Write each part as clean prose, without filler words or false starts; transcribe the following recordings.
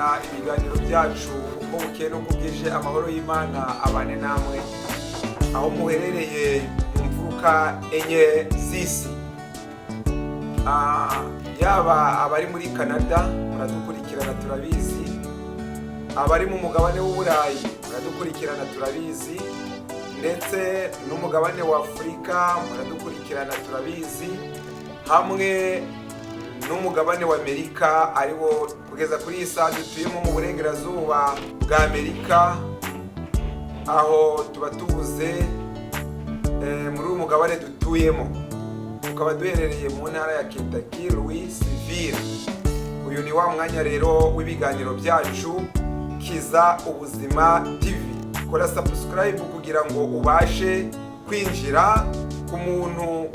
gukurikirana ibiganiro byacu uko bukeye no kubwije amahoro y'Imana abane namwe aho muherereye mu mfuruka enye z'isi. Yaba abari muri Canada muradukurikirana turabizi, abari mu mugabane w'Uburayi muradukurikirana turabizi, ndetse n'umugabane wa Afurika muradukurikirana turabizi, hamwe n'umugabane wa Amerika ariwo kugeza kuri iyi saha dutuyemo mu burengerazuba bwa Amerika, aho tuba tubuze muri uyu mugabane dutuyemo, tukaba duherereye mu ntara ya Kentucky, Louisville. Uyu ni wa mwanya rero w'ibiganiro byacu Kiza Ubuzima TV. Kora subscribe kugira ngo ubashe kwinjira ku muntu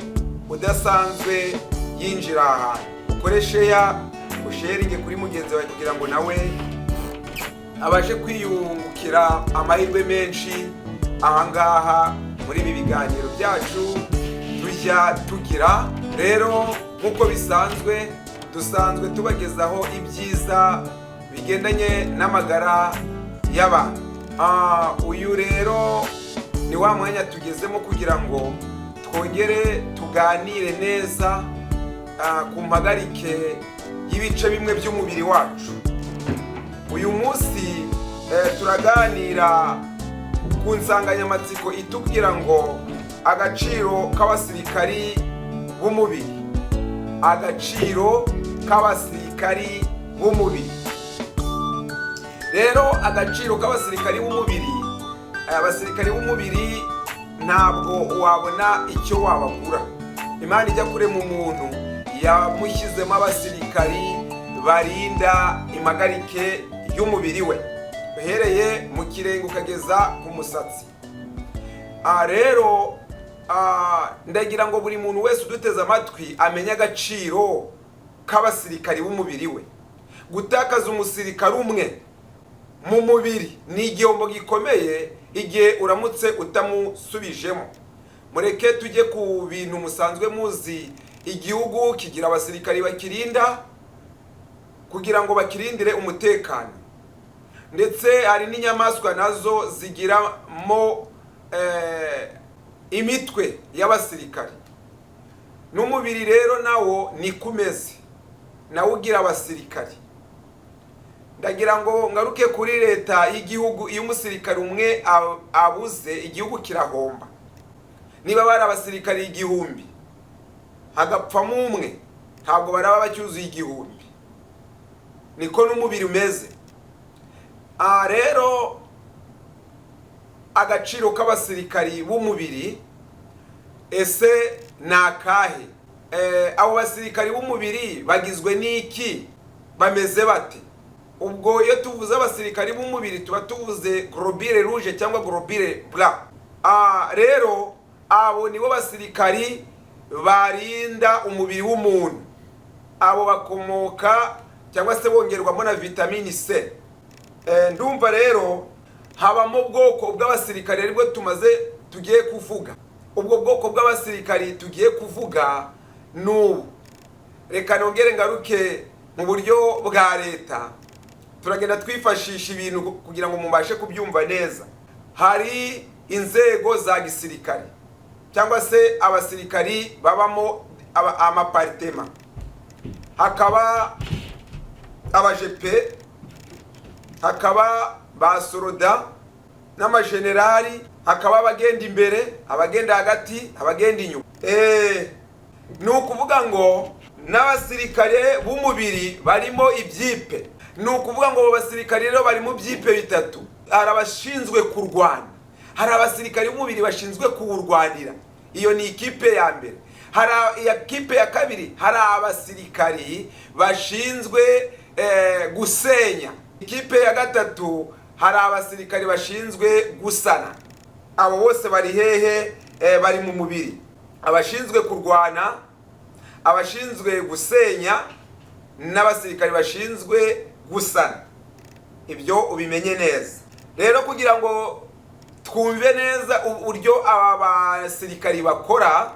udasanzwe yinjira ahantu. Ukore share, usharinge kuri mugenzi wawe kugira ngo nawe abashe kwiyungukira amahirwe menshi ahangaha muri ibi biganiro byacu tujya tugira. Rero nk'uko bisanzwe dusanzwe tubagezaho ibyiza bigendanye n'amagara y'abantu. Uyu rero ni wa mwanya tugezemo kugira ngo twongere tuganire neza ku mpagarike y'ibice bimwe by'umubiri wacu. Uyu munsi turaganira ku nsanganyamatsiko itubwira ngo agaciro k'abasirikari b'umubiri. Agaciro k'abasirikari b'umubiri. Rero agaciro k'abasirikari b'umubiri, abasirikari b'umubiri ntabwo wabona icyo wabagura. Imana ijya kurema umuntu yamushyizemo abasirikari barinda impagarike y'umubiri we, uhereye mu kirenge ukageza ku musatsi. Rero ndagira ngo buri muntu wese uduteze amatwi amenye agaciro k'abasirikari b'umubiri we. Gutakaza umusirikari umwe mu mubiri ni igihombo gikomeye igihe uramutse utamusubijemo. Mureke tujye ku bintu musanzwe muzi. Igihugu kigira abasirikari bakirinda kugira ngo bakirindire umutekano, ndetse hari n'inyamaswa nazo zigiramo imitwe y'abasirikari. N'umubiri rero nawo ni kumeze, nawo ugira abasirikari. Ndagira ngo ngaruke kuri leta y'igihugu. Iyo umusirikari umwe abuze, igihugu kirahomba. Niba bari abasirikari 1000 hagapfamo umwe, ntabwo baraba bacyuzuye 1000. Niko n'umubiri umeze. Rero agaciro k'abasirikari b'umubiri ese nakahe? Abo basirikari b'umubiri bagizwe n'iki? Bameze bate? Ubwo iyo tuvuze abasirikari b'umubiri tuba tuvuze globule rouge cyangwa globule blanc. Rero abo nibo basirikari barinda umubiri w'umuntu. Abo bakomoka cyangwa se bongerwamo na vitamini C. Ndumva rero habamo ubwoko bw'abasirikari aribwo tugiye kuvuga. Ubwo bwoko bw'abasirikari tugiye kuvuga n'ubu. Reka nongere ngaruke mu buryo bwa leta. Turagenda twifashisha ibintu kugira ngo mubashe kubyumva neza. Hari inzego za gisirikari cyangwa se abasirikari babamo amaparitema. Hakaba abajepe, hakaba basoroda n'amajenerali, hakaba abagenda imbere, abagenda hagati, abagenda inyuma. Ni ukuvuga ngo n'abasirikare b'umubiri barimo ibyipe. Ni ukuvuga ngo abo basirikare rero bari mu byipe bitatu. Hari abashinzwe kurwana, hari abasirikare b'umubiri bashinzwe kuwurwanira, iyo ni ikipe ya mbere. Hari ikipe ya kabiri, hari abasirikari bashinzwe gusenya. Ikipe ya gatatu, hari abasirikari bashinzwe gusana. Abo bose bari hehe? Bari mu mubiri. Abashinzwe kurwana, abashinzwe gusenya, n'abasirikari bashinzwe gusana. Ibyo ubimenye neza. Rero kugira ngo twumve neza uburyo aba basirikari bakora,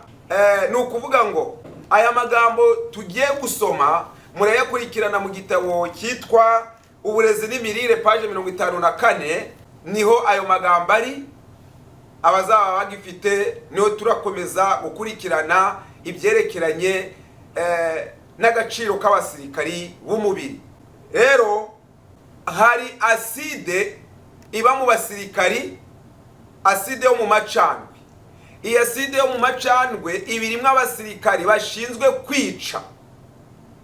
ni ukuvuga ngo aya magambo tugiye gusoma murayakurikirana mu gitabo cyitwa uburezi n'imirire paje 54 niho ayo magambo ari. Abazaba bagifite niho turakomeza gukurikirana ibyerekeranye n'agaciro k'abasirikari b'umubiri. Rero hari aside iba mu basirikari, aside yo mu macandwe. Iyi aside yo mu macandwe ibirimwe abasirikari bashinzwe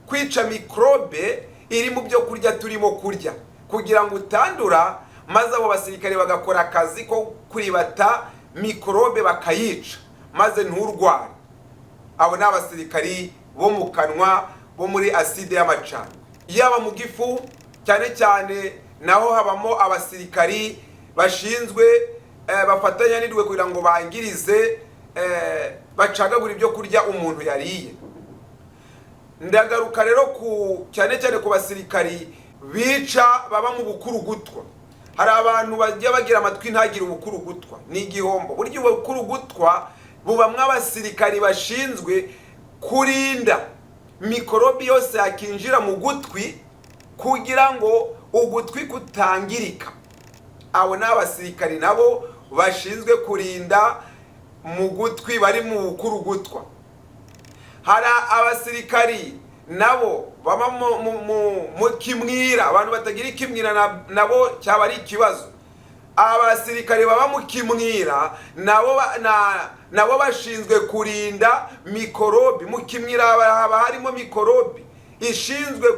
kwica mikrobe iri mu byo kurya turimo kurya, kugira ngo utandura, maze abo basirikari bagakora akazi ko kuribata mikrobe bakayica maze nturware. Abo ni abasirikari bo mu kanwa bo muri aside y'amacandwe. Yaba mu gifu cyane cyane naho habamo abasirikari bashinzwe bafatanya n'indwe kugira ngo bangirize bacagagura ibyo kurya umuntu yariye. Ndagaruka rero cyane cyane ku basirikari bica baba mu bukurugutwa. Hari abantu bajya bagira amatwi ntagire ubukurugutwa, ni igihombo. Burya ubukurugutwa bubamwe abasirikari bashinzwe kurinda mikorobi yose yakinjira mu gutwi kugira ngo ugutwi kutangirika. Abo ni abasirikari nabo bashinzwe kurinda mu gutwi bari mu bukurugutwa. Hari abasirikari nabo baba mu kimwira, abantu batagira ikimwira nabo cyaba ari ikibazo. Abasirikari baba mu kimwira nabo bashinzwe kurinda mikorobi. Mu kimwira haba harimo mikorobi ishinzwe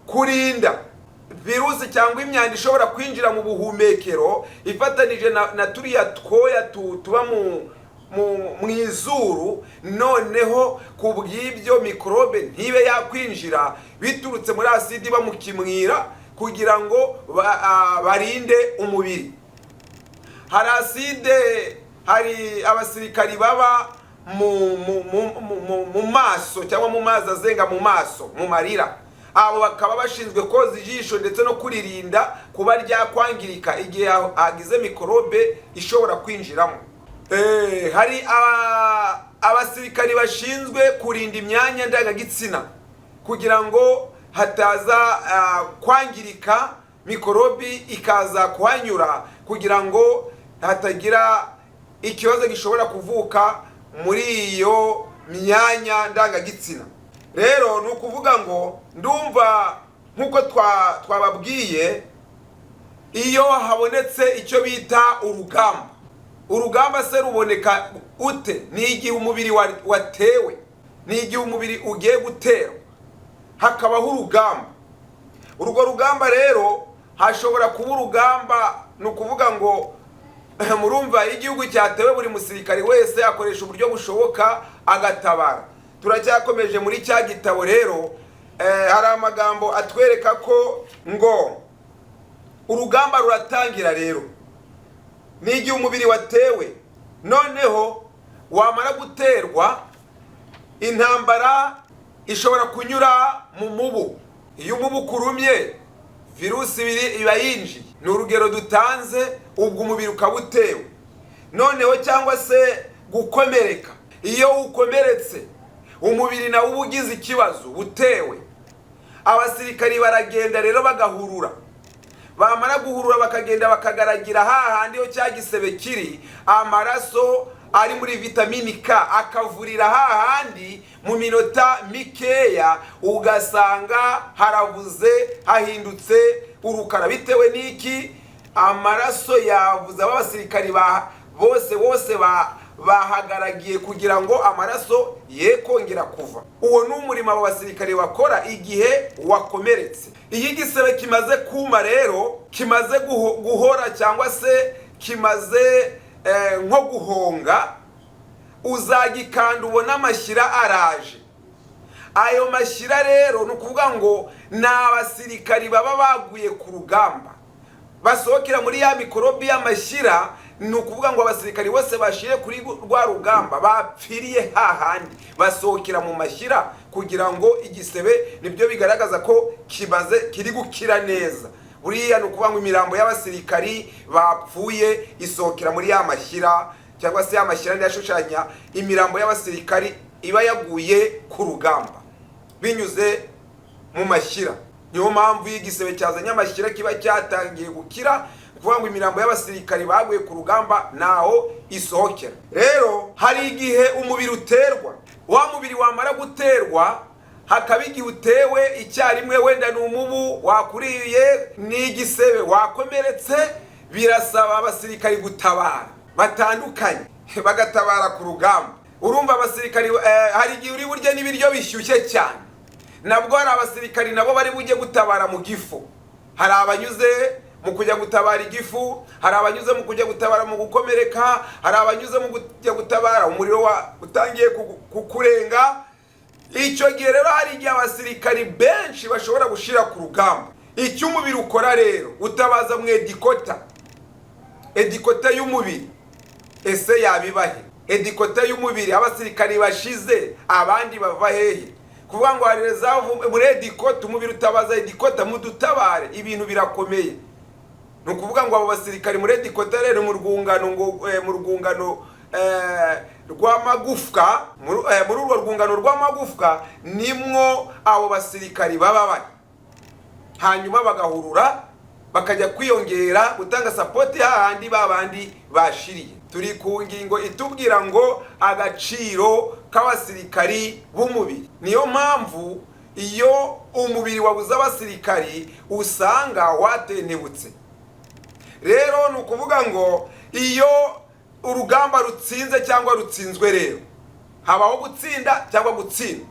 kurinda virusi cyangwa imyanda ishobora kwinjira mu buhumekero ifatanije na turiya twoya tuba mu izuru, noneho kubw'ibyo mikorobe ntibe yakwinjira biturutse muri aside iba mu kimwira kugira ngo barinde umubiri. Hari aside, hari abasirikari baba mu maso cyangwa mu mazi azenga mu maso, mu marira. Abo bakaba bashinzwe koza ijisho ndetse no kuririnda kuba ryakwangirika igihe hagize mikorobe ishobora kwinjiramo. Hari abasirikari bashinzwe kurinda imyanya ndangagitsina kugira ngo hataza kwangirika, mikorobi ikaza kuhanyura kugira ngo hatagira ikibazo gishobora kuvuka muri iyo myanya ndangagitsina. Rero ni ukuvuga ngo ndumva nk'uko twababwiye, iyo habonetse icyo bita urugamba se ruboneka ute? Ni igihe umubiri watewe, ni igihe umubiri ugiye guterwa hakabaho urugamba. Urwo rugamba rero hashobora kuba urugamba, ni ukuvuga ngo murumva igihugu cyatewe, buri musirikari wese akoresha uburyo bushoboka agatabara. Turacyakomeje muri cya gitabo rero, hari amagambo atwereka ko ngo urugamba ruratangira. Rero ni igihe umubiri watewe, noneho wamara guterwa, intambara ishobora kunyura mu mubu. Iyo umubu ukurumye, virusi iba yinjiye. Ni urugero dutanze, ubwo umubiri ukaba utewe. Noneho cyangwa se gukomereka, iyo ukomeretse umubiri nawo uba ugize ikibazo, utewe. Abasirikari baragenda rero bagahurura, bamara guhurura bakagenda bakagaragira hahandi ho cya gisebe kiri, amaraso ari muri vitamini K akavurira hahandi mu minota mikeya, ugasanga haravuze, hahindutse urukara. Bitewe n'iki? Amaraso yavuze. Abasirikari bose bahagaragiye kugira ngo amaraso ye kongera kuva. Uwo ni umurimo abo basirikari bakora igihe wakomeretse. Iyo igisebe kimaze kuma rero, kimaze guhora cyangwa se kimaze nko guhonga, uzagikanda ubona amashyira araje. Ayo mashyira rero ni ukuvuga ngo ni abasirikari baba baguye ku rugamba, basohokera muri ya mikorobi y'amashyira. Ni ukuvuga ngo abasirikari bose bashire kuri rwa rugamba bapfiriye hahandi, basohokera mu mashyira kugira ngo igisebe, nibyo bigaragaza ko kiri gukira neza. Buriya ni ukuvuga ngo imirambo y'abasirikari bapfuye isohokera muri ya mashyira, cyangwa se ya mashyira ndiyashushanya imirambo y'abasirikari iba yaguye ku rugamba binyuze mu mashyira. niyo mpamvu y'igisebe cyazanye amashyira kiba cyatangiye gukira, kuvuga ngo imirambo y'abasirikari baguye ku rugamba naho isohokera. Rero hari igihe umubiri uterwa, wa mubiri wamara guterwa hakaba igihe utewe icyarimwe, wenda ni umubu wakuriye, ni igisebe wakomeretse, birasaba abasirikari gutabara batandukanye bagatabara ku rugamba. Urumva abasirikari hari igihe uri burya n'ibiryo bishyushye cyane, nabwo hari abasirikari nabo bari bujye gutabara mu gifu. Hari abanyuze mu kujya gutabara igifu, hari abanyuze mu kujya gutabara mu gukomereka, hari abanyuze mu kujya gutabara umuriro utangiye kukurenga. Icyo gihe rero hari igihe abasirikari benshi bashobora gushira ku rugamba. Icyo umubiri ukora rero, utabaza mu edikota y'umubiri. Ese yabibahe edikota y'umubiri, abasirikari bashize abandi bava hehe? Kuvuga ngo hari reserve muri edikota, umubiri utabaza edikota mudutabare, ibintu birakomeye. No kuvuga ngo abo basirikari muri edikota rero mu rwungano rw'amagufwa, muri urwo rwungano rw'amagufwa nimwo abo basirikari baba bari, hanyuma bagahurura bakajya kwiyongera gutanga support hahandi babandi bashiriye. Turi ku ngingo itubwira ngo agaciro k'abasirikari b'umubiri. Niyo mpamvu iyo umubiri wabuze abasirikari usanga watentebutse. Rero ni ukuvuga ngo iyo urugamba rutsinze cyangwa rutsinzwe, rero habaho gutsinda cyangwa gutsindwa.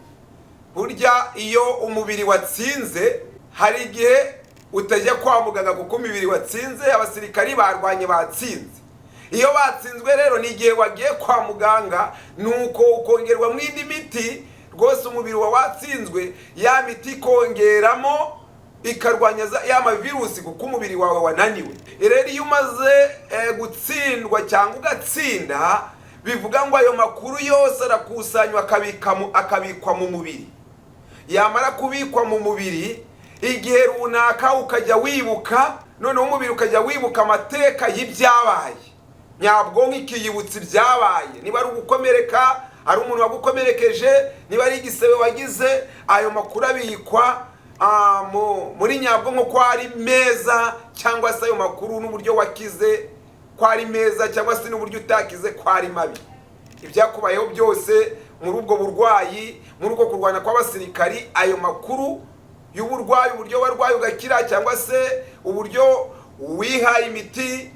Burya iyo umubiri watsinze hari igihe utajya kwa muganga kuko umubiri watsinze, abasirikari barwanye batsinze. Iyo batsinzwe rero ni igihe wagiye kwa muganga, nuko ukongerwa mu indi miti, rwose umubiri wa watsinzwe ya miti kongeramo ikarwanya ya mavirusi kuko umubiri wawe wananiwe. Rero iyo umaze gutsindwa cyangwa ugatsinda, bivuga ngo ayo makuru yose arakusanywa akabikwa mu mubiri. Yamara kubikwa mu mubiri, igihe runaka ukajya wibuka, noneho umubiri ukajya wibuka amateka y'ibyabaye. Nyabwonko ikiyibutsa ibyabaye, niba ari ugukomereka, ari umuntu wagukomerekeje, niba ari igisebe wagize, ayo makuru abikwa muri nyabwonko ko ari meza, cyangwa se ayo makuru n'uburyo wakize ko ari meza, cyangwa se n'uburyo utakize ko ari mabi. Ibyakubayeho byose muri ubwo burwayi, muri uko kurwana kw'abasirikari, ayo makuru y'uburwayi, uburyo warwaye ugakira, cyangwa se uburyo wihaye imiti,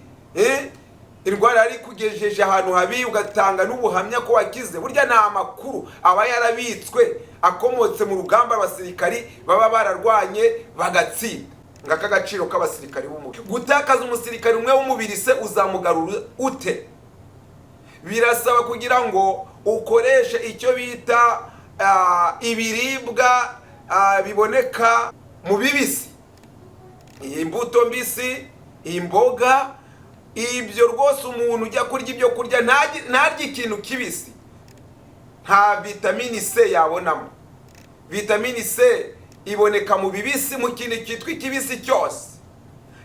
indwara yari kugejeje ahantu habi ugatanga n'ubuhamya ko wakize, burya ni amakuru aba yarabitswe akomotse mu rugamba abasirikari baba bararwanye bagatsinda. Ngaka agaciro k'abasirikari b'umubiri. Gutakaza umusirikari umwe w'umubiri se uzamugarura ute? Birasaba kugira ngo ukoreshe icyo bita ibiribwa biboneka mu bibisi, imbuto mbisi, imboga. Ibyo rwose umuntu ujya kurya ibyo kurya ntarya ikintu kibisi, nta vitamini C yabonamo. Vitamini C iboneka mu bibisi, mu kintu cyitwa ikibisi cyose.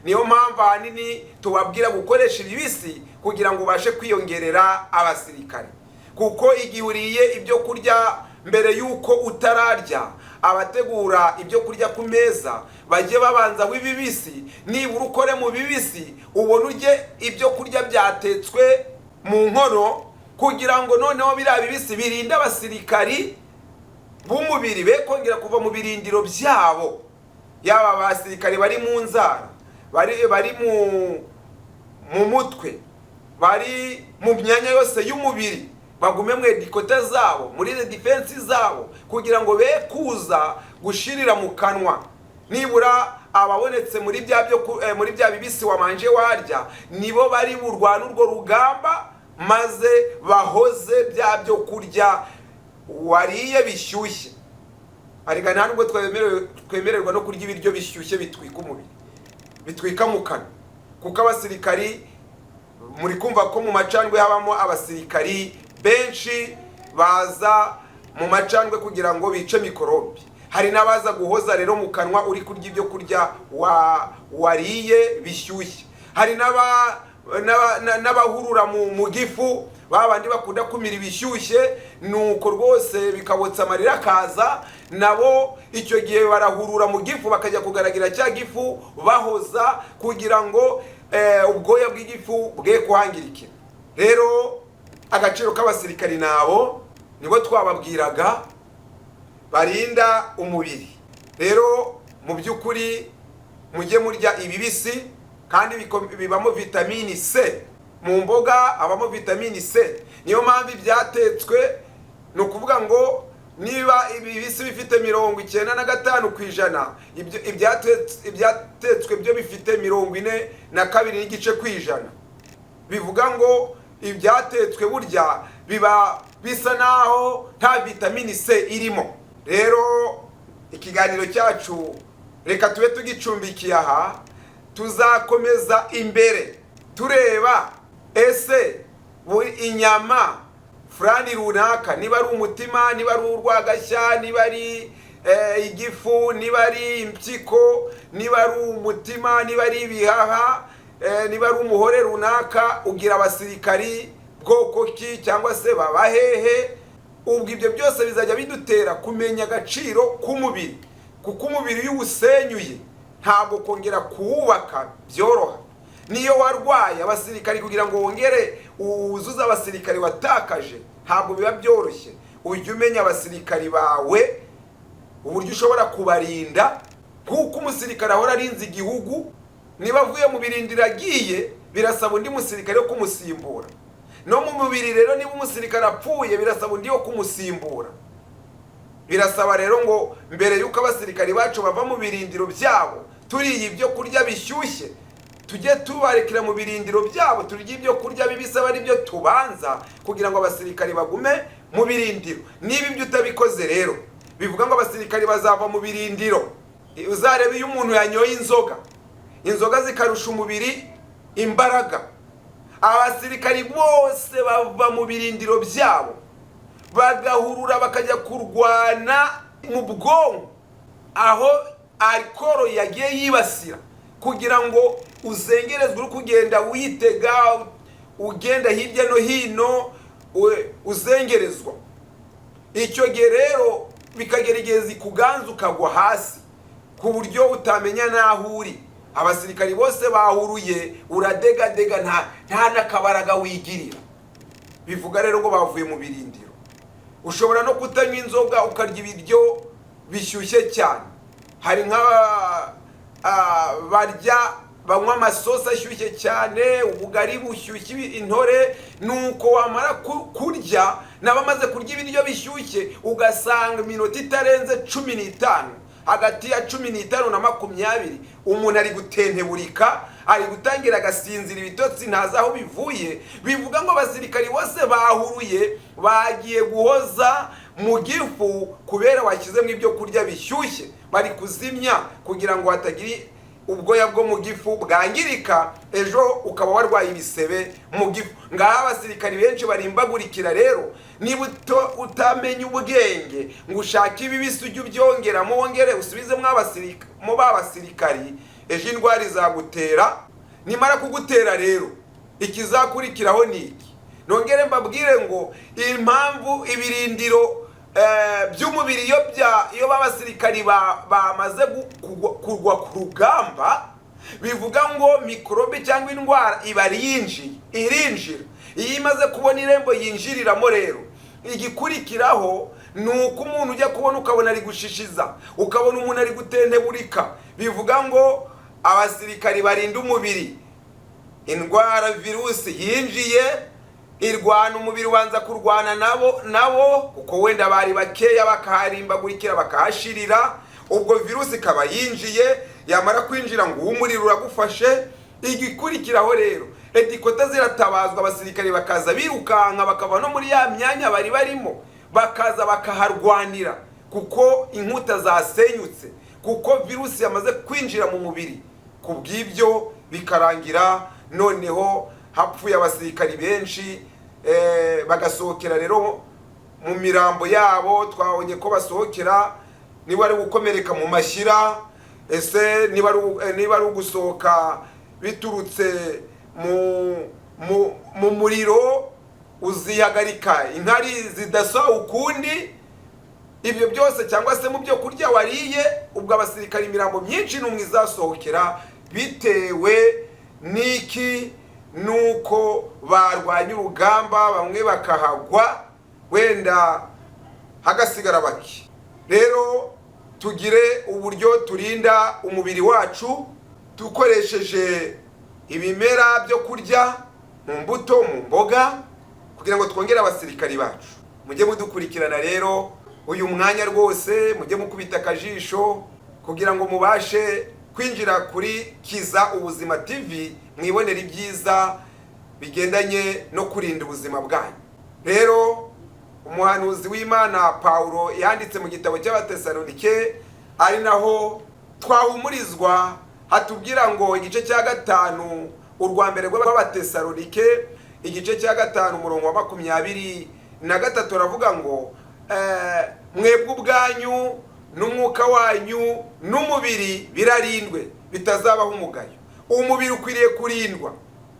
Niyo mpamvu ahanini tubabwira gukoresha ibibisi kugira ngo ubashe kwiyongerera abasirikari, kuko igihe uriye ibyo kurya mbere y'uko utararya, abategura ibyo kurya ku meza bajye babanza w'ibibisi, nibura ukore mu bibisi, ubone urye ibyo kurya byatetswe mu nkono, kugira ngo noneho biriya bibisi birinde abasirikari b'umubiri be kongera kuva mu birindiro byabo, yaba abasirikari bari mu nzara, bari mu mutwe, bari mu myanya yose y'umubiri, bagume mu edikota zabo, muri defense zabo, kugira ngo be kuza gushirira mu kanwa. Nibura ababonetse muri bya bibisi wamanje warya, nibo bari burwana urwo rugamba, maze bahoze bya byo kurya wariye bishyushye. Ariko nta nubwo twemererwa no kurya ibiryo bishyushye bitwika umubiri, bitwika mu kanwa, kuko abasirikari muri kumva ko mu macandwe habamo abasirikari benshi baza mu macandwe kugira ngo bice mikorobi. Hari n'abaza guhoza rero mu kanwa uri kurya ibyo kurya wariye bishyushye. Hari n'abahurura mu gifu, babandi bakunda kumira ibishyushye, nuko rwose bikabotsa amarira akaza, nabo icyo gihe barahurura mu gifu bakajya kugaragira cya gifu bahoza kugira ngo ubwoya bw'igifu bwe kuhangirikira. Rero agaciro k'abasirikari nabo nibo twababwiraga barinda umubiri. Rero mu byukuri mujye murya ibibisi kandi bibamo vitamini C. Mu mboga habamo vitamini C. Niyo mpamvu ibyatetswe ni ukuvuga ngo niba ibibisi bifite 95%, ibyatetswe byo bifite 42.2%. Bivuga ngo ibyatetswe burya biba bisa naho nta vitamini C irimo. Rero ikiganiro cyacu reka tube tugicumbikiye aha, tuzakomeza imbere tureba ese inyama fulani runaka, niba ari umutima, niba ari urwagashya, niba ari igifu, niba ari impyiko, niba ari umutima, niba ari ibihaha, niba ari umuhore runaka, ugira abasirikari bwoko ki cyangwa se babahehe. Ubwo ibyo byose bizajya bidutera kumenya agaciro k'umubiri, kuko umubiri iyo uwusenyuye ntabwo kongera kuwubaka byoroha. Niyo warwaye abasirikari kugira ngo wongere uzuze abasirikari watakaje ntabwo biba byoroshye. Ujye umenya abasirikari bawe uburyo ushobora kubarinda, kuko umusirikari ahora arinze igihugu. Niba avuye mu birindiro agiye, birasaba undi musirikare wo kumusimbura. No mu mubiri rero niba umusirikare apfuye, birasaba undi wo kumusimbura. Birasaba rero ngo mbere yuko abasirikari bacu bava mu birindiro byabo, turiye ibyo kurya bishyushye, tujye tubarekera mu birindiro byabo, turya ibyo kurya bibisaba ari byo tubanza kugira ngo abasirikari bagume mu birindiro. Niba ibyo utabikoze rero, bivuga ngo abasirikari bazava mu birindiro. Uzarebe iyo umuntu yanyoye inzoga zikarusha umubiri imbaraga. Abasirikari bose bava mu birindiro byabo bagahurura bakajya kurwana mu bwonko aho alcohol yagiye yibasira, kugira ngo uzengerezwe uri kugenda witega, ugenda hirya no hino uzengerezwa. Icyo gihe rero bikagera igihe zikuganza ukagwa hasi ku buryo utamenya naho uri. Abasirikari bose bahuruye uradegadega, nta nakabaraga wigirira. Bivuga rero ngo bavuye mu birindiro. Ushobora no kutanywa inzoga ukarya ibiryo bishyushye cyane. Hari banywa amasosi ashyushye cyane, ubugari bushyushye, intore. Nuko wamara kurya, n'abamaze kurya ibiryo bishyushye ugasanga iminota itarenze 15, hagati ya 15 na 20, umuntu ari gutenteburika, ari gutangira agasinzira, ibitotsi ntazi aho bivuye. Bivuga ngo abasirikari bose bahuruye bagiye guhoza mu gifu kubera washyizemo ibyo kurya bishyushye. Bari kuzimya kugira ngo hatagira ubwoya bwo mu gifu bwangirika, ejo ukaba warwaye ibisebe mu gifu. Ngaha abasirikari benshi barimbagurikira. Rero niba utamenya ubwenge ngo ushake ibibisi ujye ubyongeramo, wongere usubizemo abasirikari, ejo indwara izagutera. Nimara kugutera rero, ikizakurikiraho ni iki? Nongere mbabwire ngo impamvu ibirindiro by'umubiri iyo babasirikari bamaze kugwa ku rugamba, bivuga ngo mikorobe cyangwa indwara iba irinjira. Iyo imaze kubona irembo yinjiriramo rero, igikurikiraho ni uko umuntu ujya kubona ukabona ari gushishiza, ukabona umuntu ari gutenteburika. Bivuga ngo abasirikari barinda umubiri. Indwara virusi yinjiye irwana umubiri, ubanza kurwana nabo kuko wenda bari bakeya bakaharimbagurikira bakahashirira. Ubwo virusi ikaba yinjiye, yamara kwinjira ngo umuriro uragufashe. Igikurikiraho rero, edikota ziratabazwa, abasirikari bakaza birukanka bakava no muri ya myanya bari barimo, bakaza bakaharwanira kuko inkuta zasenyutse, kuko virusi yamaze kwinjira mu mubiri. Kubw'ibyo bikarangira noneho hapfuye abasirikari benshi, bagasohokera rero mu mirambo yabo. Twabonye ko basohokera, niba ari gukomereka mu mashyira, ese niba ari ugusohoka biturutse mu muriro, uzihagarika inkari zidasa ukundi, ibyo byose cyangwa se mu byo kurya wariye, ubwo abasirikari imirambo myinshi n'umwe izasohokera bitewe n'iki? Nuko barwanya urugamba, bamwe bakahagwa, wenda hagasigara bake. Rero tugire uburyo turinda umubiri wacu dukoresheje ibimera byo kurya, mu mbuto, mu mboga, kugira ngo twongere abasirikari bacu. Mujye mudukurikirana rero uyu mwanya rwose, mujye mukubita akajisho kugira ngo mubashe kwinjira kuri Kiza Ubuzima TV, mwibonera ibyiza bigendanye no kurinda ubuzima bwanyu. Rero umuhanuzi w'Imana Paulo yanditse mu gitabo cy'Abatesalonike, ari naho twahumurizwa, hatubwira ngo igice cya 5 urwa mbere rw'Abatesalonike, igice cya 5 umurongo wa 23 aravuga ngo mwebwe ubwanyu n'umwuka wanyu n'umubiri birarindwe bitazabaho umugayo. Umubiri ukwiriye kurindwa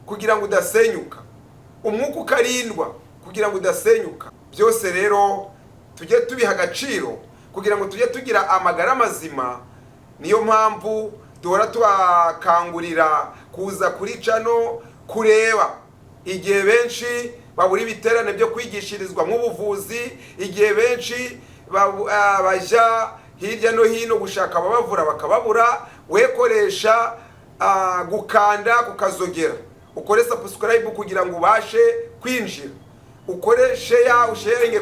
kugira ngo udasenyuka, umwuka ukarindwa kugira ngo udasenyuka. Byose rero tujye tubiha agaciro kugira ngo tujye tugira amagara mazima. Niyo mpamvu duhora tubakangurira kuza kuri cano kureba, igihe benshi babura ibiterane byo kwigishirizwa nk'ubuvuzi, igihe benshi bajya hirya no hino gushaka ababavura bakababura, wekoresha gukanda kukazogera, ukore subscribe kugira ngo ubashe kwinjira, ukoreshe usharinge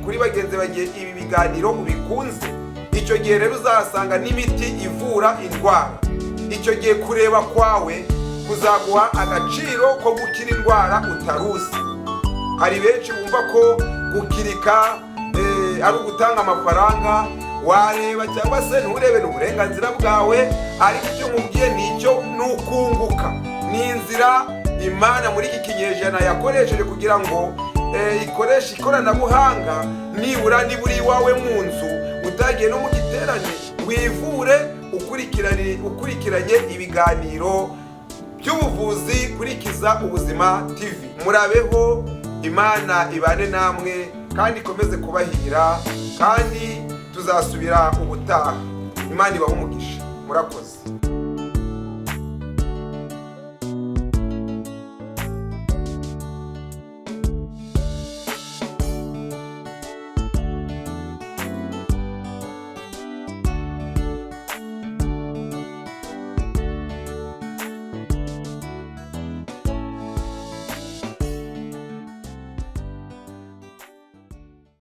kuri bagenzi bagiye ibi biganiro ubikunze. Icyo gihe rero uzasanga n'imiti ivura indwara. Icyo gihe kureba kwawe kuzaguha agaciro ko gukira indwara utaruzi. Hari benshi bumva ko gukirika ari ugutanga amafaranga, wareba cyangwa se nturebe n'uburenganzira bwawe, ariko icyo mubwiye nicyo nukunguka. Ni inzira Imana muri iki kinyejana yakoresheje kugira ngo ikoreshe ikoranabuhanga, nibura niburi iwawe mu nzu, utagiye no mu giterane, wivure ukurikiranye ibiganiro by'ubuvuzi kuri Kiza Ubuzima TV. Murabeho, Imana ibane namwe kandi ikomeze kubahira, kandi tuzasubira ubutaha. Imana ibahe umugisha. Murakoze.